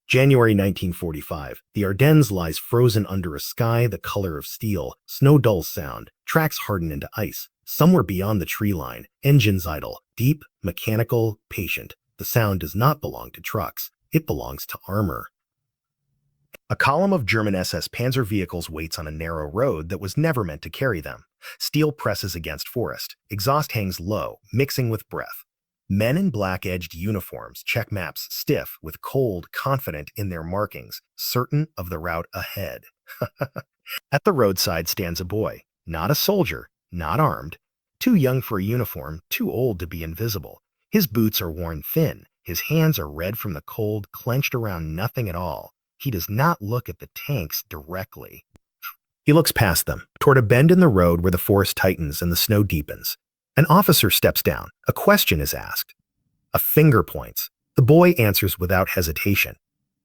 January 1945. The Ardennes lies frozen under a sky the color of steel. Snow dulls sound. Tracks harden into ice. Somewhere beyond the tree line, engines idle. Deep, mechanical, patient. The sound does not belong to trucks. It belongs to armor. A column of German SS Panzer vehicles waits on a narrow road that was never meant to carry them. Steel presses against forest. Exhaust hangs low, mixing with breath. Men in black-edged uniforms check maps stiff, with cold, confident in their markings, certain of the route ahead. At the roadside stands a boy, not a soldier, not armed, too young for a uniform, too old to be invisible. His boots are worn thin, his hands are red from the cold, clenched around nothing at all. He does not look at the tanks directly. He looks past them, toward a bend in the road where the forest tightens and the snow deepens. An officer steps down. A question is asked. A finger points. The boy answers without hesitation.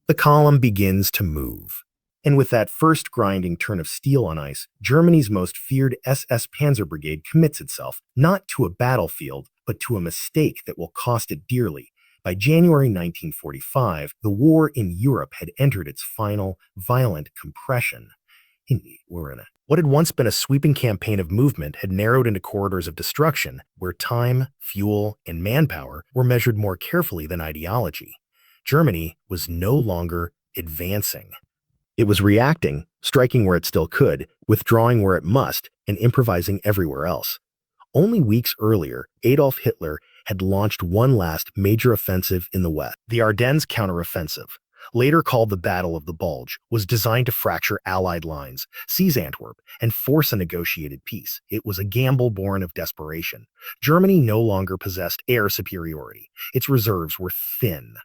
The column begins to move. And with that first grinding turn of steel on ice, Germany's most feared SS Panzer Brigade commits itself, not to a battlefield, but to a mistake that will cost it dearly. By January 1945, the war in Europe had entered its final, violent compression. What had once been a sweeping campaign of movement had narrowed into corridors of destruction, where time, fuel, and manpower were measured more carefully than ideology. Germany was no longer advancing. It was reacting, striking where it still could, withdrawing where it must, and improvising everywhere else. Only weeks earlier, Adolf Hitler had launched one last major offensive in the West. The Ardennes counteroffensive, later called the Battle of the Bulge, was designed to fracture Allied lines, seize Antwerp, and force a negotiated peace. It was a gamble born of desperation. Germany no longer possessed air superiority. Its reserves were thin.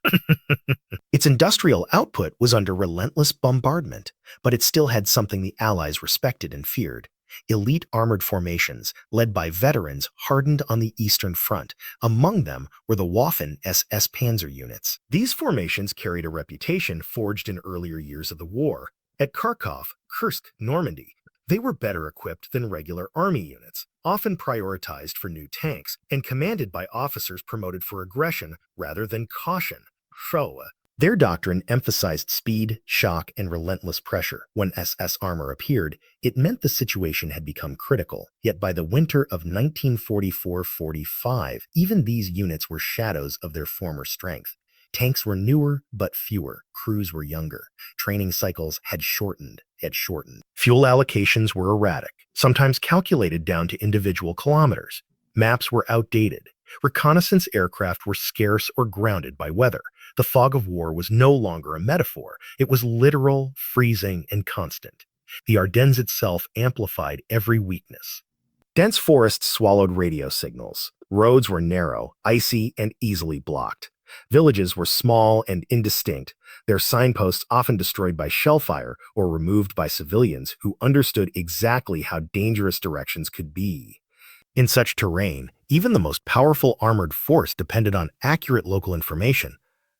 Its industrial output was under relentless bombardment, but it still had something the Allies respected and feared. Elite armored formations, led by veterans hardened on the Eastern Front. Among them were the Waffen-SS Panzer units. These formations carried a reputation forged in earlier years of the war. At Kharkov, Kursk, Normandy, they were better equipped than regular army units, often prioritized for new tanks, and commanded by officers promoted for aggression rather than caution. Their doctrine emphasized speed, shock, and relentless pressure. When SS armor appeared, it meant the situation had become critical. Yet by the winter of 1944-45, even these units were shadows of their former strength. Tanks were newer, but fewer. Crews were younger. Training cycles had shortened. Fuel allocations were erratic, sometimes calculated down to individual kilometers. Maps were outdated. Reconnaissance aircraft were scarce or grounded by weather. The fog of war was no longer a metaphor. It was literal, freezing, and constant. The Ardennes itself amplified every weakness. Dense forests swallowed radio signals. Roads were narrow, icy, and easily blocked. Villages were small and indistinct, their signposts often destroyed by shellfire or removed by civilians who understood exactly how dangerous directions could be. In such terrain, even the most powerful armored force depended on accurate local information,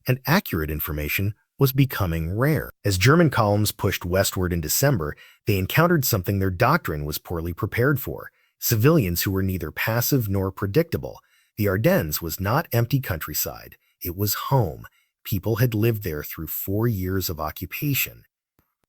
and accurate information was becoming rare. As German columns pushed westward in December, they encountered something their doctrine was poorly prepared for: civilians who were neither passive nor predictable. The Ardennes was not empty countryside. It was home. People had lived there through 4 years of occupation.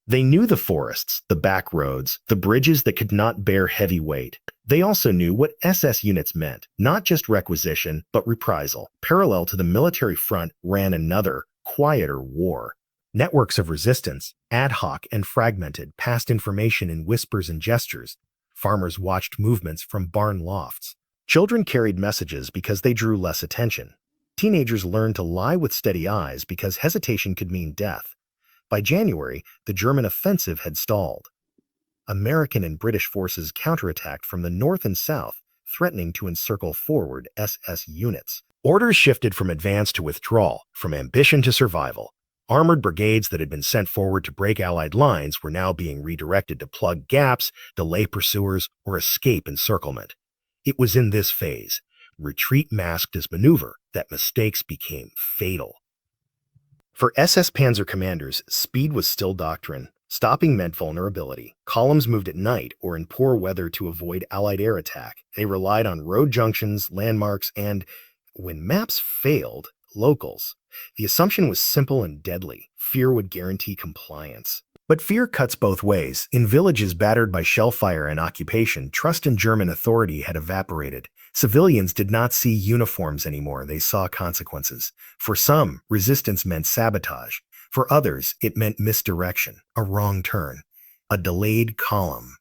They knew the forests, the back roads, the bridges that could not bear heavy weight. They also knew what SS units meant, not just requisition, but reprisal. Parallel to the military front ran another, quieter war. Networks of resistance, ad hoc and fragmented, passed information in whispers and gestures. Farmers watched movements from barn lofts. Children carried messages because they drew less attention. Teenagers learned to lie with steady eyes because hesitation could mean death. By January, the German offensive had stalled. American and British forces counterattacked from the north and south, threatening to encircle forward SS units. Orders shifted from advance to withdrawal, from ambition to survival. Armored brigades that had been sent forward to break Allied lines were now being redirected to plug gaps, delay pursuers, or escape encirclement. It was in this phase, retreat masked as maneuver, that mistakes became fatal. For SS Panzer commanders, speed was still doctrine. Stopping meant vulnerability. Columns moved at night or in poor weather to avoid Allied air attack. They relied on road junctions, landmarks, and, when maps failed, locals. The assumption was simple and deadly. Fear would guarantee compliance. But fear cuts both ways. In villages battered by shellfire and occupation, trust in German authority had evaporated. Civilians did not see uniforms anymore, they saw consequences. For some, resistance meant sabotage. For others, it meant misdirection, a wrong turn, a delayed column.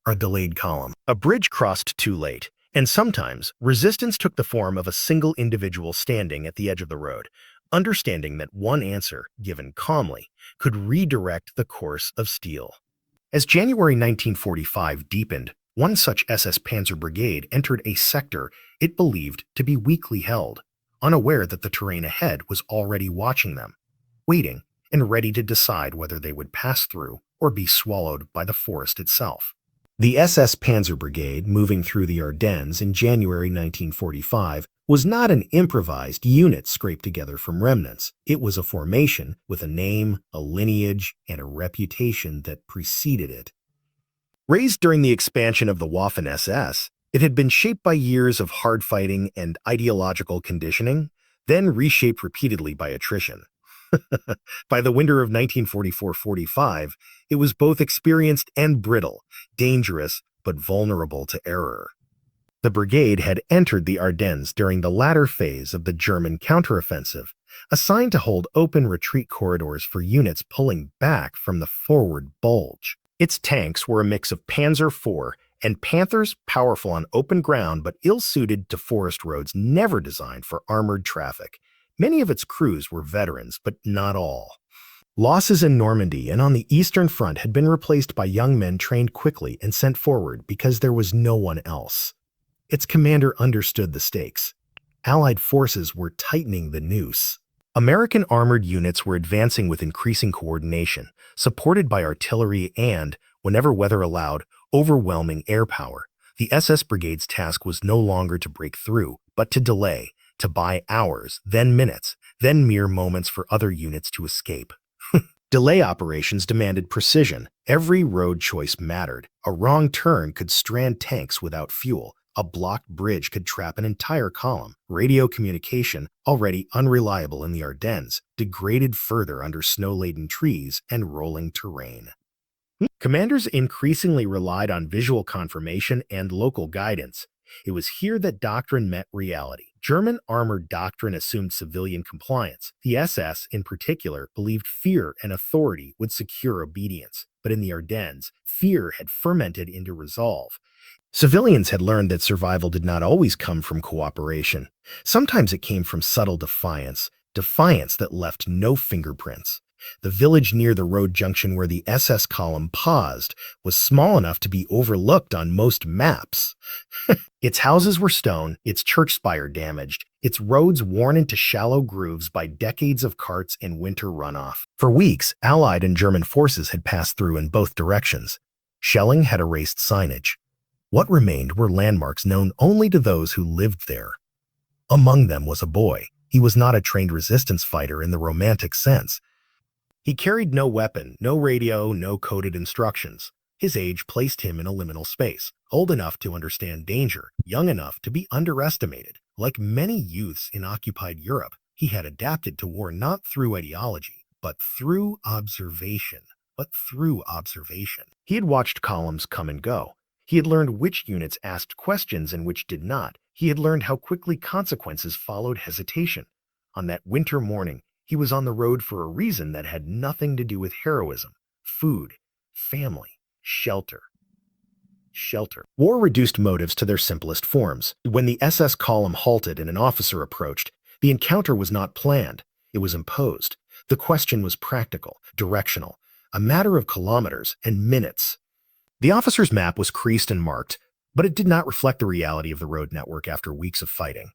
A bridge crossed too late, and sometimes resistance took the form of a single individual standing at the edge of the road, understanding that one answer, given calmly, could redirect the course of steel. As January 1945 deepened, one such SS Panzer Brigade entered a sector it believed to be weakly held, unaware that the terrain ahead was already watching them, waiting and ready to decide whether they would pass through or be swallowed by the forest itself. The SS Panzer Brigade, moving through the Ardennes in January 1945, was not an improvised unit scraped together from remnants. It was a formation with a name, a lineage, and a reputation that preceded it. Raised during the expansion of the Waffen-SS, it had been shaped by years of hard fighting and ideological conditioning, then reshaped repeatedly by attrition. By the winter of 1944-45, it was both experienced and brittle, dangerous but vulnerable to error. The brigade had entered the Ardennes during the latter phase of the German counteroffensive, assigned to hold open retreat corridors for units pulling back from the forward bulge. Its tanks were a mix of Panzer IV and Panthers, powerful on open ground but ill-suited to forest roads never designed for armored traffic. Many of its crews were veterans, but not all. Losses in Normandy and on the Eastern Front had been replaced by young men trained quickly and sent forward because there was no one else. Its commander understood the stakes. Allied forces were tightening the noose. American armored units were advancing with increasing coordination, supported by artillery and, whenever weather allowed, overwhelming air power. The SS Brigade's task was no longer to break through, but to delay, to buy hours, then minutes, then mere moments for other units to escape. Delay operations demanded precision. Every road choice mattered. A wrong turn could strand tanks without fuel. A blocked bridge could trap an entire column. Radio communication, already unreliable in the Ardennes, degraded further under snow-laden trees and rolling terrain. Commanders increasingly relied on visual confirmation and local guidance. It was here that doctrine met reality. German armored doctrine assumed civilian compliance. The SS, in particular, believed fear and authority would secure obedience. But in the Ardennes, fear had fermented into resolve. Civilians had learned that survival did not always come from cooperation. Sometimes it came from subtle defiance that left no fingerprints. The village near the road junction where the SS column paused was small enough to be overlooked on most maps. Its houses were stone, its church spire damaged, its roads worn into shallow grooves by decades of carts and winter runoff. For weeks, Allied and German forces had passed through in both directions. Shelling had erased signage. What remained were landmarks known only to those who lived there. Among them was a boy. He was not a trained resistance fighter in the romantic sense. He carried no weapon, no radio, no coded instructions. His age placed him in a liminal space, old enough to understand danger, young enough to be underestimated. Like many youths in occupied Europe, he had adapted to war not through ideology, but through observation. He had watched columns come and go. He had learned which units asked questions and which did not. He had learned how quickly consequences followed hesitation. On that winter morning, he was on the road for a reason that had nothing to do with heroism, food, family, shelter. War reduced motives to their simplest forms. When the SS column halted and an officer approached, the encounter was not planned. It was imposed. The question was practical, directional, a matter of kilometers and minutes. The officer's map was creased and marked, but it did not reflect the reality of the road network after weeks of fighting.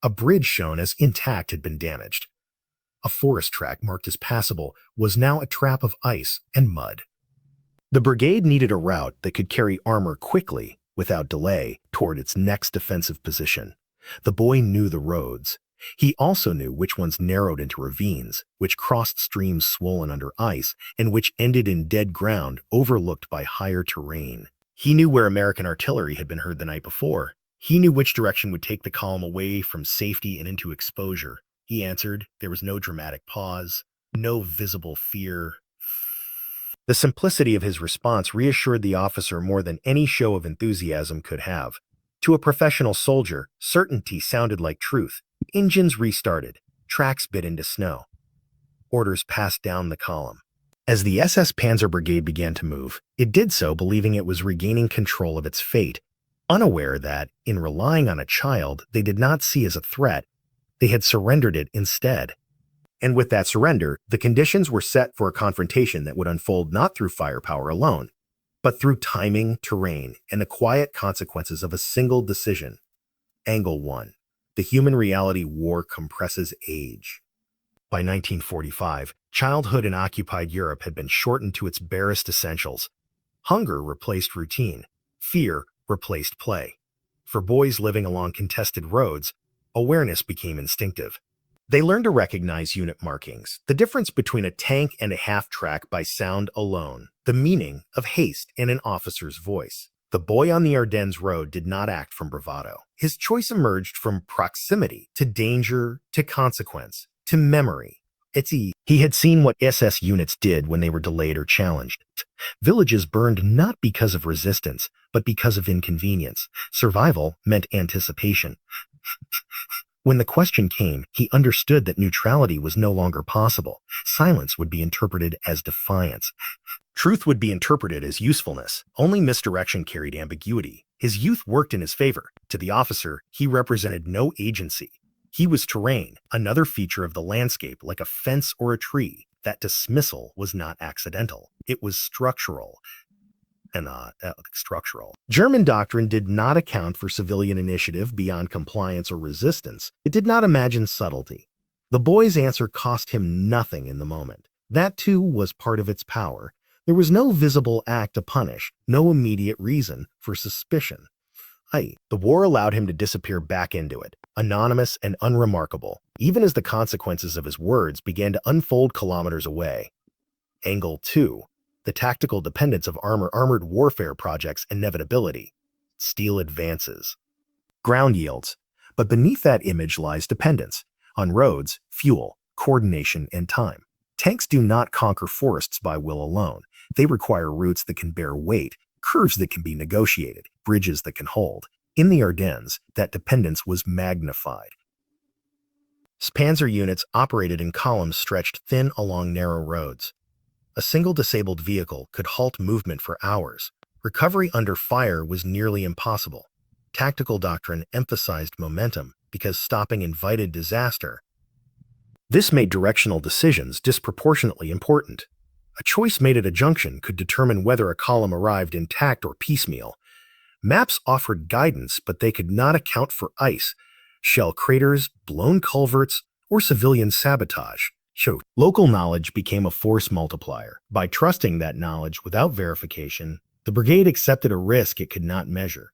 A bridge shown as intact had been damaged. A forest track marked as passable was now a trap of ice and mud. The brigade needed a route that could carry armor quickly, without delay, toward its next defensive position. The boy knew the roads. He also knew which ones narrowed into ravines, which crossed streams swollen under ice, and which ended in dead ground overlooked by higher terrain. He knew where American artillery had been heard the night before. He knew which direction would take the column away from safety and into exposure. he answered. There was no dramatic pause, no visible fear. The simplicity of his response reassured the officer more than any show of enthusiasm could have. To a professional soldier, certainty sounded like truth. Engines restarted. Tracks bit into snow. Orders passed down the column. As the SS Panzer Brigade began to move, it did so believing it was regaining control of its fate, unaware that, in relying on a child they did not see as a threat, they had surrendered it instead. And with that surrender, the conditions were set for a confrontation that would unfold not through firepower alone, but through timing, terrain, and the quiet consequences of a single decision. Angle 1. The human reality war compresses age. By 1945, childhood in occupied Europe had been shortened to its barest essentials. Hunger replaced routine. Fear replaced play. For boys living along contested roads, awareness became instinctive. They learned to recognize unit markings, the difference between a tank and a half-track by sound alone, the meaning of haste in an officer's voice. The boy on the Ardennes road did not act from bravado. His choice emerged from proximity to danger, to consequence, to memory. He had seen what SS units did when they were delayed or challenged. Villages burned not because of resistance, but because of inconvenience. Survival meant anticipation. When the question came, he understood that neutrality was no longer possible. Silence would be interpreted as defiance. Truth would be interpreted as usefulness. Only misdirection carried ambiguity. His youth worked in his favor. To the officer, he represented no agency. He was terrain, another feature of the landscape, like a fence or a tree. That dismissal was not accidental. It was structural. German doctrine did not account for civilian initiative beyond compliance or resistance. It did not imagine subtlety. The boy's answer cost him nothing in the moment. That, too, was part of its power. There was no visible act to punish, no immediate reason for suspicion. The war allowed him to disappear back into it, anonymous and unremarkable, even as the consequences of his words began to unfold kilometers away. Angle 2. The tactical dependence of armored warfare projects' inevitability. Steel advances. Ground yields. But beneath that image lies dependence. On roads, fuel, coordination, and time. Tanks do not conquer forests by will alone. They require routes that can bear weight, curves that can be negotiated, bridges that can hold. In the Ardennes, that dependence was magnified. Panzer units operated in columns stretched thin along narrow roads. A single disabled vehicle could halt movement for hours. Recovery under fire was nearly impossible. Tactical doctrine emphasized momentum because stopping invited disaster. This made directional decisions disproportionately important. A choice made at a junction could determine whether a column arrived intact or piecemeal. Maps offered guidance, but they could not account for ice, shell craters, blown culverts, or civilian sabotage. Local knowledge became a force multiplier. By trusting that knowledge without verification, the brigade accepted a risk it could not measure.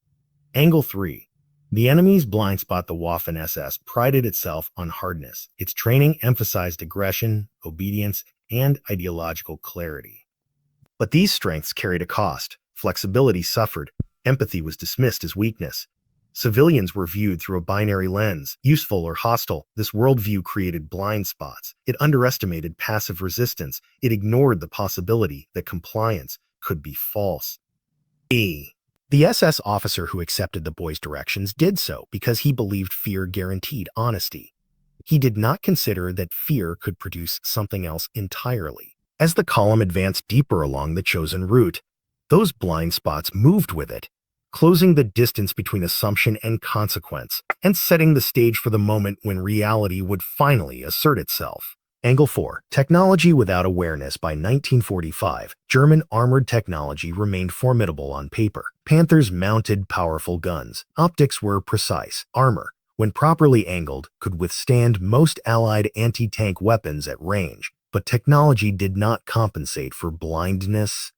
Angle 3. The enemy's blind spot, the Waffen-SS, prided itself on hardness. Its training emphasized aggression, obedience, and ideological clarity. But these strengths carried a cost. Flexibility suffered. Empathy was dismissed as weakness. Civilians were viewed through a binary lens, useful or hostile. This worldview created blind spots. It underestimated passive resistance. It ignored the possibility that compliance could be false. The SS officer who accepted the boy's directions did so because he believed fear guaranteed honesty. He did not consider that fear could produce something else entirely. As the column advanced deeper along the chosen route, those blind spots moved with it, closing the distance between assumption and consequence, and setting the stage for the moment when reality would finally assert itself. Angle 4. Technology without awareness. By 1945, German armored technology remained formidable on paper. Panthers mounted powerful guns. Optics were precise. Armor, when properly angled, could withstand most Allied anti-tank weapons at range. But technology did not compensate for blindness.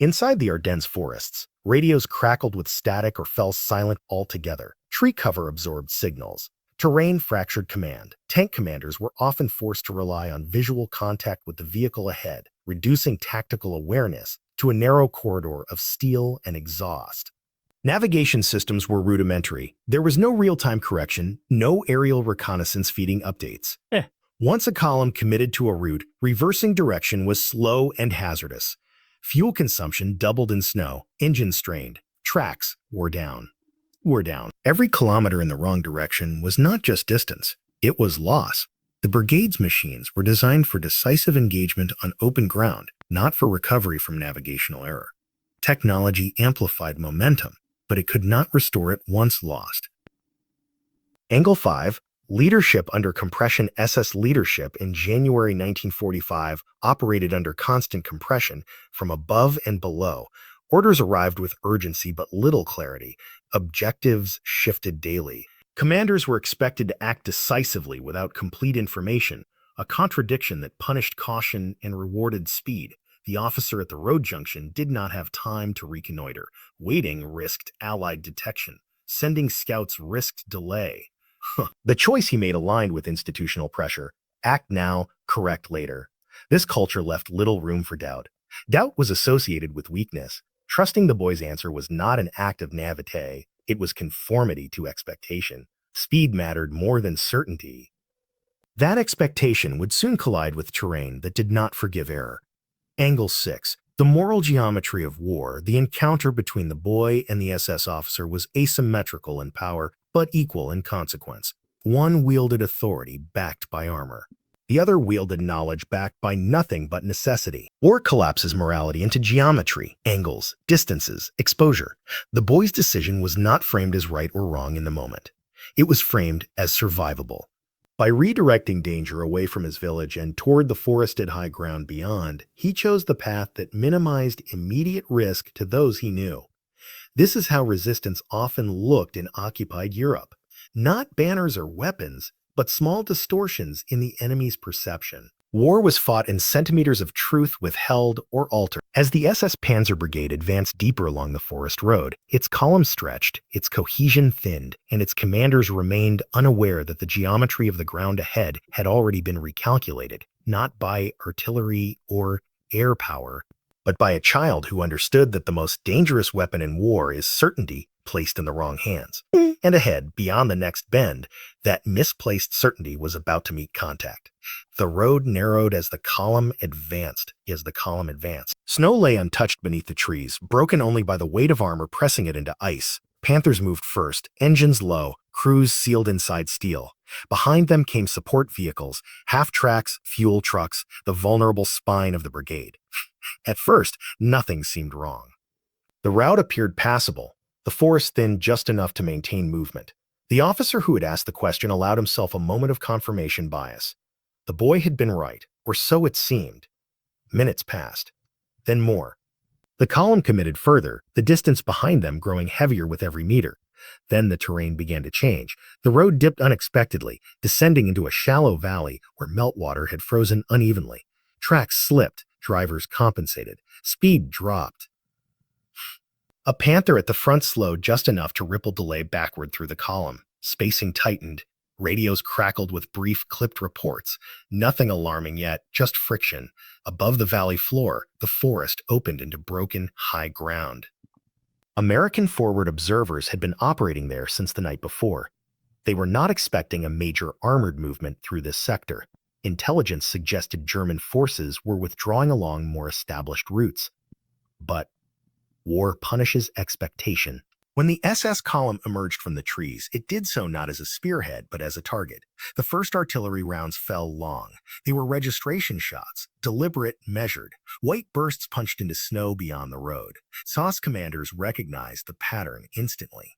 Inside the Ardennes forests, radios crackled with static or fell silent altogether. Tree cover absorbed signals. Terrain fractured command. Tank commanders were often forced to rely on visual contact with the vehicle ahead, reducing tactical awareness to a narrow corridor of steel and exhaust. Navigation systems were rudimentary. There was no real-time correction, no aerial reconnaissance feeding updates. Once a column committed to a route, reversing direction was slow and hazardous. Fuel consumption doubled in snow, engines strained, tracks wore down. Every kilometer in the wrong direction was not just distance, it was loss. The brigade's machines were designed for decisive engagement on open ground, not for recovery from navigational error. Technology amplified momentum, but it could not restore it once lost. Angle 5, leadership under compression. SS leadership in January 1945 operated under constant compression from above and below. Orders arrived with urgency but little clarity. Objectives shifted daily. Commanders were expected to act decisively without complete information, a contradiction that punished caution and rewarded speed. The officer at the road junction did not have time to reconnoiter. Waiting risked Allied detection. Sending scouts risked delay. The choice he made aligned with institutional pressure. Act now, correct later. This culture left little room for doubt. Doubt was associated with weakness. Trusting the boy's answer was not an act of naivete. It was conformity to expectation. Speed mattered more than certainty. That expectation would soon collide with terrain that did not forgive error. Angle 6. The moral geometry of war. The encounter between the boy and the SS officer was asymmetrical in power, but equal in consequence. One wielded authority backed by armor. The other wielded knowledge backed by nothing but necessity. War collapses morality into geometry, angles, distances, exposure. The boy's decision was not framed as right or wrong in the moment. It was framed as survivable. By redirecting danger away from his village and toward the forested high ground beyond, he chose the path that minimized immediate risk to those he knew. This is how resistance often looked in occupied Europe. Not banners or weapons, but small distortions in the enemy's perception. War was fought in centimeters of truth withheld or altered. As the SS Panzer Brigade advanced deeper along the forest road, its columns stretched, its cohesion thinned, and its commanders remained unaware that the geometry of the ground ahead had already been recalculated, not by artillery or air power, but by a child who understood that the most dangerous weapon in war is certainty placed in the wrong hands. And ahead, beyond the next bend, that misplaced certainty was about to meet contact. The road narrowed as the column advanced. Snow lay untouched beneath the trees, broken only by the weight of armor pressing it into ice. Panthers moved first, engines low, crews sealed inside steel. Behind them came support vehicles, half-tracks, fuel trucks, the vulnerable spine of the brigade. At first, nothing seemed wrong. The route appeared passable. The forest thinned just enough to maintain movement. The officer who had asked the question allowed himself a moment of confirmation bias. The boy had been right, or so it seemed. Minutes passed. Then more. The column committed further, the distance behind them growing heavier with every meter. Then the terrain began to change. The road dipped unexpectedly, descending into a shallow valley where meltwater had frozen unevenly. Tracks slipped, drivers compensated. Speed dropped. A Panther at the front slowed just enough to ripple delay backward through the column. Spacing tightened. Radios crackled with brief, clipped reports. Nothing alarming yet, just friction. Above the valley floor, the forest opened into broken, high ground. American forward observers had been operating there since the night before. They were not expecting a major armored movement through this sector. Intelligence suggested German forces were withdrawing along more established routes. But war punishes expectation. When the SS column emerged from the trees, it did so not as a spearhead, but as a target. The first artillery rounds fell long. They were registration shots, deliberate, measured. White bursts punched into snow beyond the road. SAS commanders recognized the pattern instantly.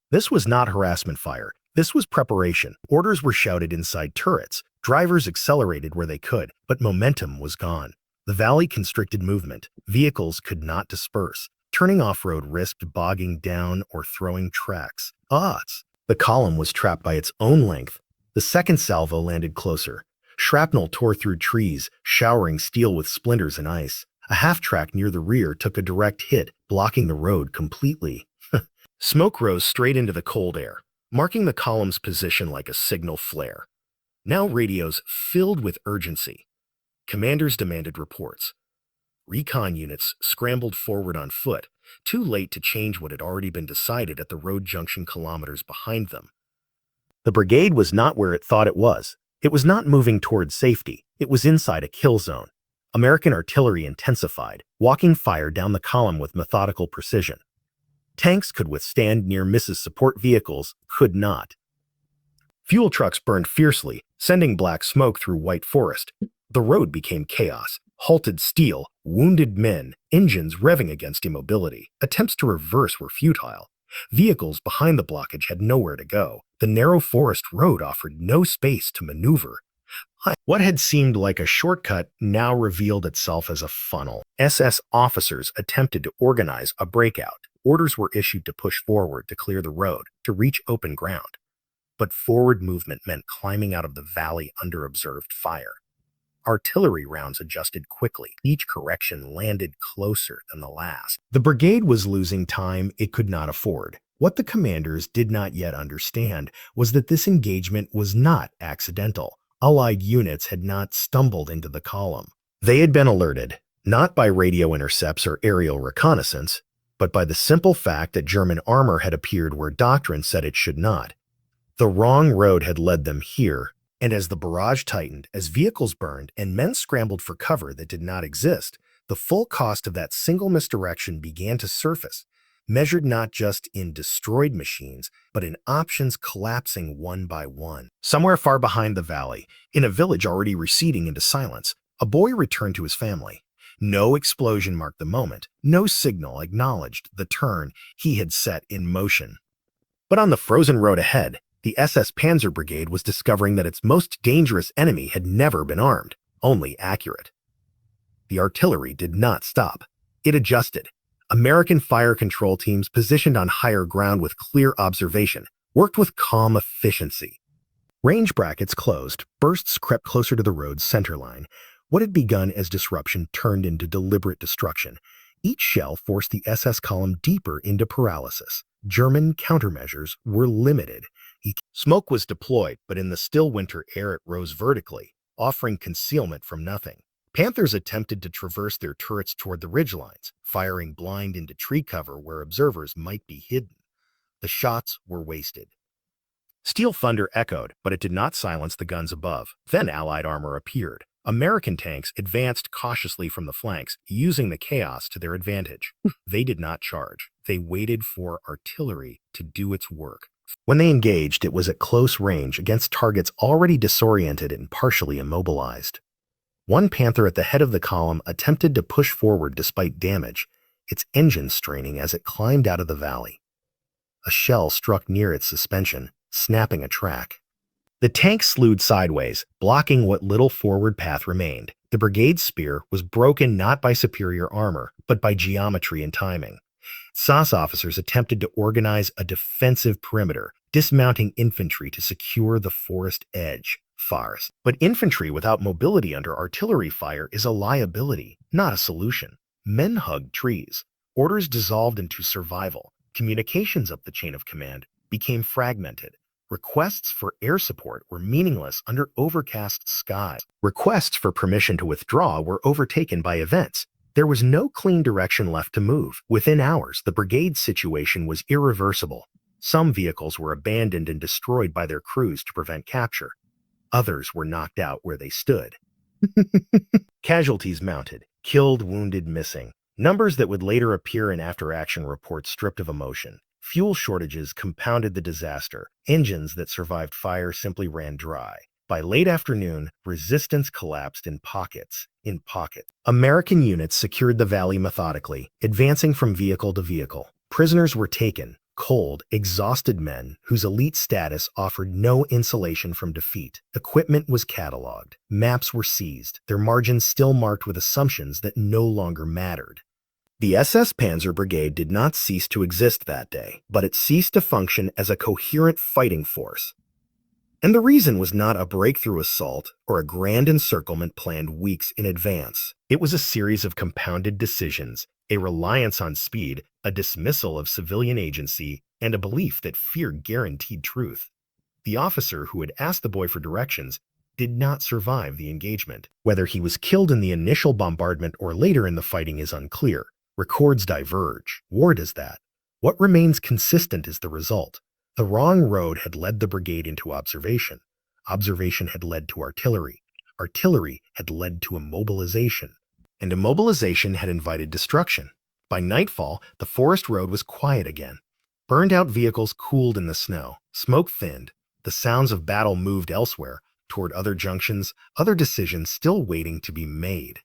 This was not harassment fire. This was preparation. Orders were shouted inside turrets. Drivers accelerated where they could, but momentum was gone. The valley constricted movement. Vehicles could not disperse. Turning off-road risked bogging down or throwing tracks. Odds. The column was trapped by its own length. The second salvo landed closer. Shrapnel tore through trees, showering steel with splinters and ice. A half-track near the rear took a direct hit, blocking the road completely. Smoke rose straight into the cold air, marking the column's position like a signal flare. Now radios filled with urgency. Commanders demanded reports. Recon units scrambled forward on foot. too late to change what had already been decided at the road junction kilometers behind them. The brigade was not where it thought it was. It was not moving towards safety. It was inside a kill zone. American artillery intensified, walking fire down the column with methodical precision. Tanks could withstand near misses, support vehicles could not. Fuel trucks burned fiercely, sending black smoke through white forest. The road became chaos. Halted steel, wounded men, engines revving against immobility. Attempts to reverse were futile. Vehicles behind the blockage had nowhere to go. The narrow forest road offered no space to maneuver. What had seemed like a shortcut now revealed itself as a funnel. SS officers attempted to organize a breakout. Orders were issued to push forward, to clear the road, to reach open ground. But forward movement meant climbing out of the valley under observed fire. Artillery rounds adjusted quickly. Each correction landed closer than the last. The brigade was losing time it could not afford. What the commanders did not yet understand was that this engagement was not accidental. Allied units had not stumbled into the column. They had been alerted, not by radio intercepts or aerial reconnaissance, but by the simple fact that German armor had appeared where doctrine said it should not. The wrong road had led them here, and as the barrage tightened, as vehicles burned, and men scrambled for cover that did not exist, the full cost of that single misdirection began to surface, measured not just in destroyed machines, but in options collapsing one by one. Somewhere far behind the valley, in a village already receding into silence, a boy returned to his family. No explosion marked the moment. No signal acknowledged the turn he had set in motion. But on the frozen road ahead, the SS Panzer Brigade was discovering that its most dangerous enemy had never been armed, only accurate. The artillery did not stop. It adjusted. American fire control teams positioned on higher ground with clear observation worked with calm efficiency. Range brackets closed, bursts crept closer to the road's center line. What had begun as disruption turned into deliberate destruction. Each shell forced the SS column deeper into paralysis. German countermeasures were limited. Smoke was deployed, but in the still winter air it rose vertically, offering concealment from nothing. Panthers attempted to traverse their turrets toward the ridgelines, firing blind into tree cover where observers might be hidden. The shots were wasted. Steel thunder echoed, but it did not silence the guns above. Then Allied armor appeared. American tanks advanced cautiously from the flanks, using the chaos to their advantage. They did not charge. They waited for artillery to do its work. When they engaged, it was at close range against targets already disoriented and partially immobilized. One Panther at the head of the column attempted to push forward despite damage, its engine straining as it climbed out of the valley. A shell struck near its suspension, snapping a track. The tank slewed sideways, blocking what little forward path remained. The brigade's spear was broken not by superior armor, but by geometry and timing. SAS officers attempted to organize a defensive perimeter, dismounting infantry to secure the forest edge. Farce. But infantry without mobility under artillery fire is a liability, not a solution. Men hugged trees. Orders dissolved into survival. Communications up the chain of command became fragmented. Requests for air support were meaningless under overcast skies. Requests for permission to withdraw were overtaken by events. There was no clean direction left to move. Within hours, the brigade's situation was irreversible. Some vehicles were abandoned and destroyed by their crews to prevent capture. Others were knocked out where they stood. Casualties mounted, killed, wounded, missing. Numbers that would later appear in after-action reports stripped of emotion. Fuel shortages compounded the disaster. Engines that survived fire simply ran dry. By late afternoon, resistance collapsed in pockets. American units secured the valley methodically, advancing from vehicle to vehicle. Prisoners were taken, cold, exhausted men whose elite status offered no insulation from defeat. Equipment was cataloged. Maps were seized, their margins still marked with assumptions that no longer mattered. The SS Panzer Brigade did not cease to exist that day, but it ceased to function as a coherent fighting force. And the reason was not a breakthrough assault or a grand encirclement planned weeks in advance. It was a series of compounded decisions, a reliance on speed, a dismissal of civilian agency, and a belief that fear guaranteed truth. The officer who had asked the boy for directions did not survive the engagement. Whether he was killed in the initial bombardment or later in the fighting is unclear. Records diverge. War does that. What remains consistent is the result. The wrong road had led the brigade into observation. Observation had led to artillery. Artillery had led to immobilization. And immobilization had invited destruction. By nightfall, the forest road was quiet again. Burned-out vehicles cooled in the snow. Smoke thinned. The sounds of battle moved elsewhere, toward other junctions, other decisions still waiting to be made.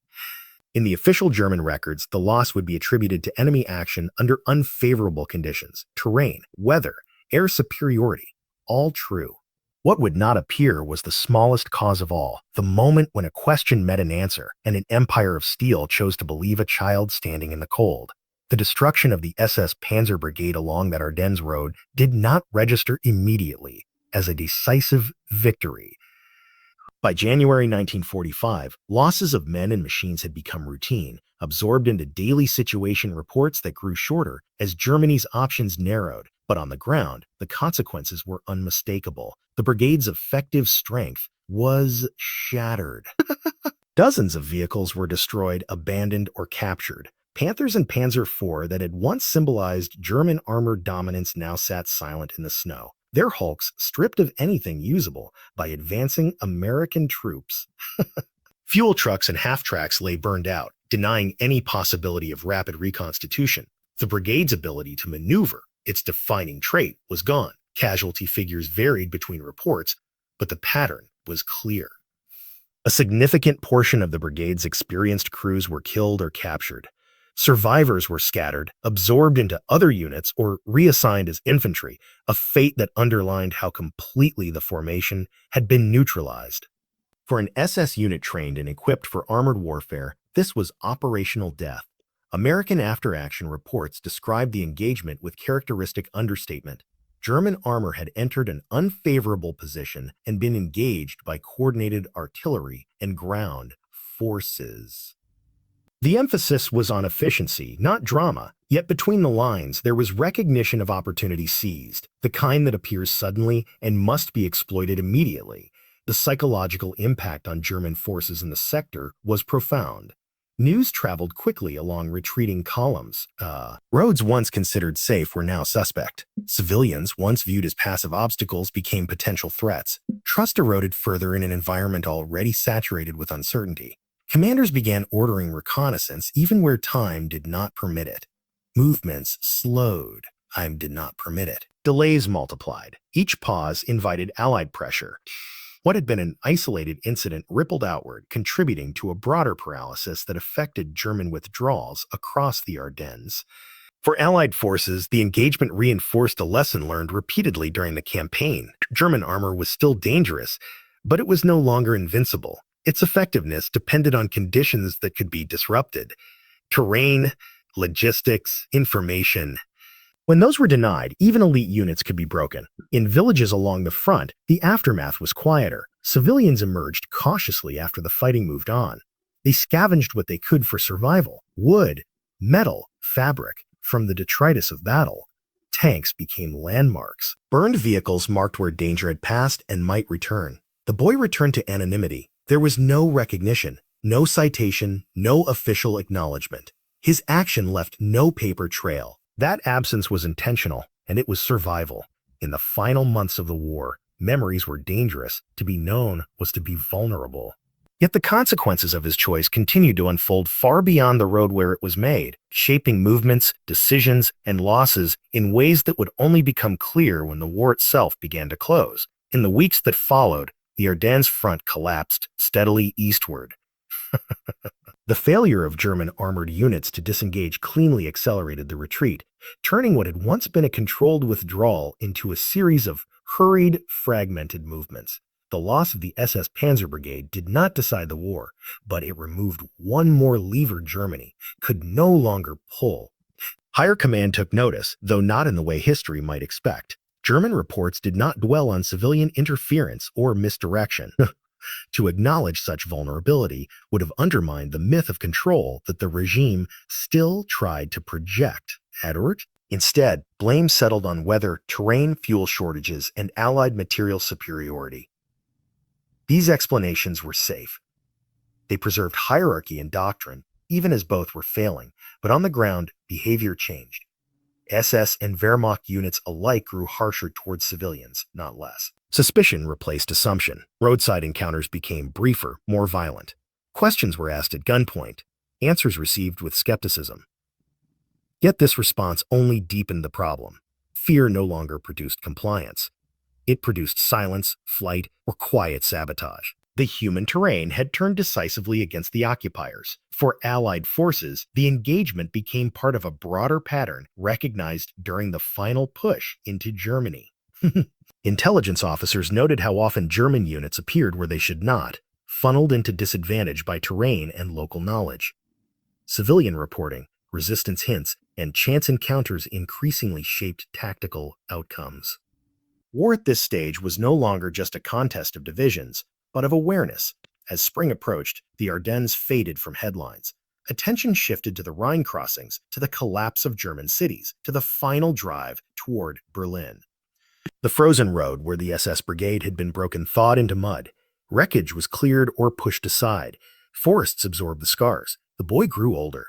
In the official German records, the loss would be attributed to enemy action under unfavorable conditions, terrain, weather, air superiority, all true. What would not appear was the smallest cause of all, the moment when a question met an answer, and an empire of steel chose to believe a child standing in the cold. The destruction of the SS Panzer Brigade along that Ardennes road did not register immediately as a decisive victory. By January 1945, losses of men and machines had become routine, absorbed into daily situation reports that grew shorter as Germany's options narrowed. But on the ground, the consequences were unmistakable. The brigade's effective strength was shattered. Dozens of vehicles were destroyed, abandoned, or captured. Panthers and Panzer IV that had once symbolized German armored dominance now sat silent in the snow, their hulks stripped of anything usable by advancing American troops. Fuel trucks and half-tracks lay burned out, denying any possibility of rapid reconstitution. The brigade's ability to maneuver, its defining trait, was gone. Casualty figures varied between reports, but the pattern was clear. A significant portion of the brigade's experienced crews were killed or captured. Survivors were scattered, absorbed into other units, or reassigned as infantry, a fate that underlined how completely the formation had been neutralized. For an SS unit trained and equipped for armored warfare, this was operational death. American after-action reports described the engagement with characteristic understatement. German armor had entered an unfavorable position and been engaged by coordinated artillery and ground forces. The emphasis was on efficiency, not drama, yet between the lines there was recognition of opportunity seized, the kind that appears suddenly and must be exploited immediately. The psychological impact on German forces in the sector was profound. News traveled quickly along retreating columns. Roads once considered safe were now suspect. Civilians, once viewed as passive obstacles, became potential threats. Trust eroded further in an environment already saturated with uncertainty. Commanders began ordering reconnaissance even where time did not permit it. Movements slowed. Time did not permit it. Delays multiplied. Each pause invited Allied pressure. What had been an isolated incident rippled outward, contributing to a broader paralysis that affected German withdrawals across the Ardennes. For Allied forces, the engagement reinforced a lesson learned repeatedly during the campaign. German armor was still dangerous, but it was no longer invincible. Its effectiveness depended on conditions that could be disrupted. Terrain, logistics, information. When those were denied, even elite units could be broken. In villages along the front, the aftermath was quieter. Civilians emerged cautiously after the fighting moved on. They scavenged what they could for survival: wood, metal, fabric, from the detritus of battle. Tanks became landmarks. Burned vehicles marked where danger had passed and might return. The boy returned to anonymity. There was no recognition, no citation, no official acknowledgement. His action left no paper trail. That absence was intentional, and it was survival. In the final months of the war, memories were dangerous. To be known was to be vulnerable. Yet the consequences of his choice continued to unfold far beyond the road where it was made, shaping movements, decisions, and losses in ways that would only become clear when the war itself began to close. In the weeks that followed, the Ardennes front collapsed steadily eastward. The failure of German armored units to disengage cleanly accelerated the retreat, turning what had once been a controlled withdrawal into a series of hurried, fragmented movements. The loss of the SS Panzer Brigade did not decide the war, but it removed one more lever Germany could no longer pull. Higher command took notice, though not in the way history might expect. German reports did not dwell on civilian interference or misdirection. To acknowledge such vulnerability would have undermined the myth of control that the regime still tried to project. Instead, blame settled on weather, terrain, fuel shortages, and Allied material superiority. These explanations were safe. They preserved hierarchy and doctrine, even as both were failing, but on the ground, behavior changed. SS and Wehrmacht units alike grew harsher towards civilians, not less. Suspicion replaced assumption. Roadside encounters became briefer, more violent. Questions were asked at gunpoint, answers received with skepticism. Yet this response only deepened the problem. Fear no longer produced compliance. It produced silence, flight, or quiet sabotage. The human terrain had turned decisively against the occupiers. For Allied forces, the engagement became part of a broader pattern recognized during the final push into Germany. Intelligence officers noted how often German units appeared where they should not, funneled into disadvantage by terrain and local knowledge. Civilian reporting, resistance hints, and chance encounters increasingly shaped tactical outcomes. War at this stage was no longer just a contest of divisions, but of awareness. As spring approached, the Ardennes faded from headlines. Attention shifted to the Rhine crossings, to the collapse of German cities, to the final drive toward Berlin. The frozen road where the SS Brigade had been broken thawed into mud. Wreckage was cleared or pushed aside. Forests absorbed the scars. The boy grew older.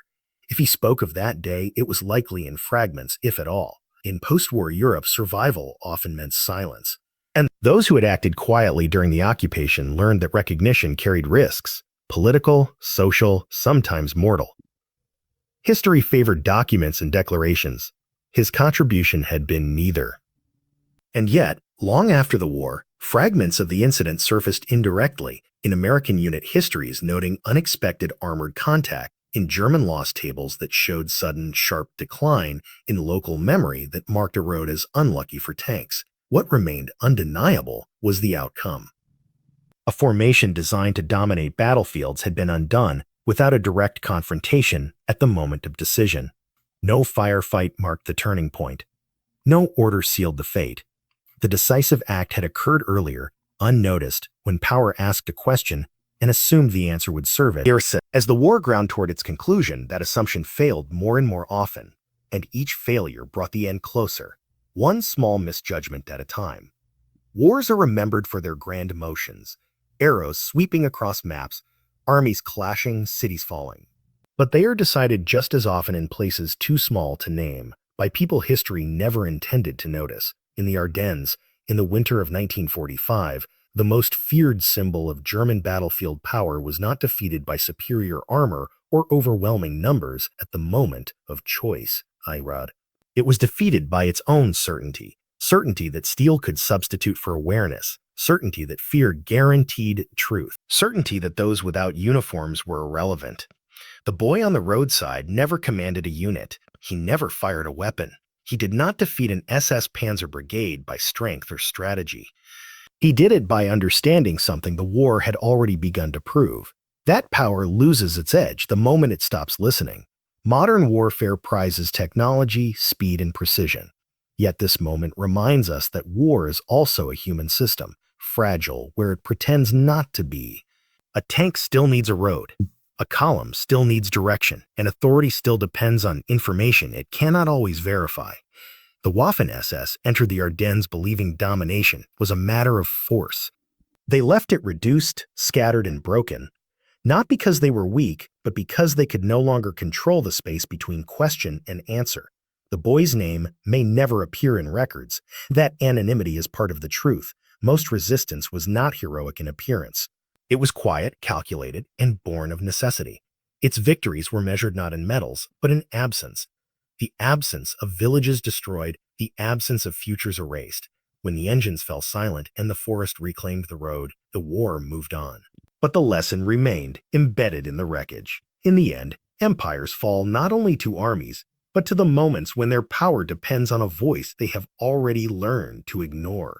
If he spoke of that day, it was likely in fragments, if at all. In post-war Europe, survival often meant silence. And those who had acted quietly during the occupation learned that recognition carried risks, political, social, sometimes mortal. History favored documents and declarations. His contribution had been neither. And yet, long after the war, fragments of the incident surfaced indirectly in American unit histories noting unexpected armored contact, in German loss tables that showed sudden, sharp decline, in local memory that marked a road as unlucky for tanks. What remained undeniable was the outcome. A formation designed to dominate battlefields had been undone without a direct confrontation at the moment of decision. No firefight marked the turning point. No order sealed the fate. The decisive act had occurred earlier, unnoticed, when power asked a question and assumed the answer would serve it. As the war ground toward its conclusion, that assumption failed more and more often, and each failure brought the end closer, one small misjudgment at a time. Wars are remembered for their grand motions, arrows sweeping across maps, armies clashing, cities falling. But they are decided just as often in places too small to name, by people history never intended to notice. In the Ardennes, in the winter of 1945, the most feared symbol of German battlefield power was not defeated by superior armor or overwhelming numbers at the moment of choice, Irod. It was defeated by its own certainty, certainty that steel could substitute for awareness, certainty that fear guaranteed truth, certainty that those without uniforms were irrelevant. The boy on the roadside never commanded a unit. He never fired a weapon. He did not defeat an SS Panzer Brigade by strength or strategy. He did it by understanding something the war had already begun to prove. That power loses its edge the moment it stops listening. Modern warfare prizes technology, speed, and precision. Yet this moment reminds us that war is also a human system, fragile where it pretends not to be. A tank still needs a road. A column still needs direction, and authority still depends on information it cannot always verify. The Waffen-SS entered the Ardennes believing domination was a matter of force. They left it reduced, scattered, and broken, not because they were weak, but because they could no longer control the space between question and answer. The boy's name may never appear in records. That anonymity is part of the truth. Most resistance was not heroic in appearance. It was quiet, calculated, and born of necessity. Its victories were measured not in medals, but in absence. The absence of villages destroyed, the absence of futures erased. When the engines fell silent and the forest reclaimed the road, the war moved on. But the lesson remained, embedded in the wreckage. In the end, empires fall not only to armies, but to the moments when their power depends on a voice they have already learned to ignore.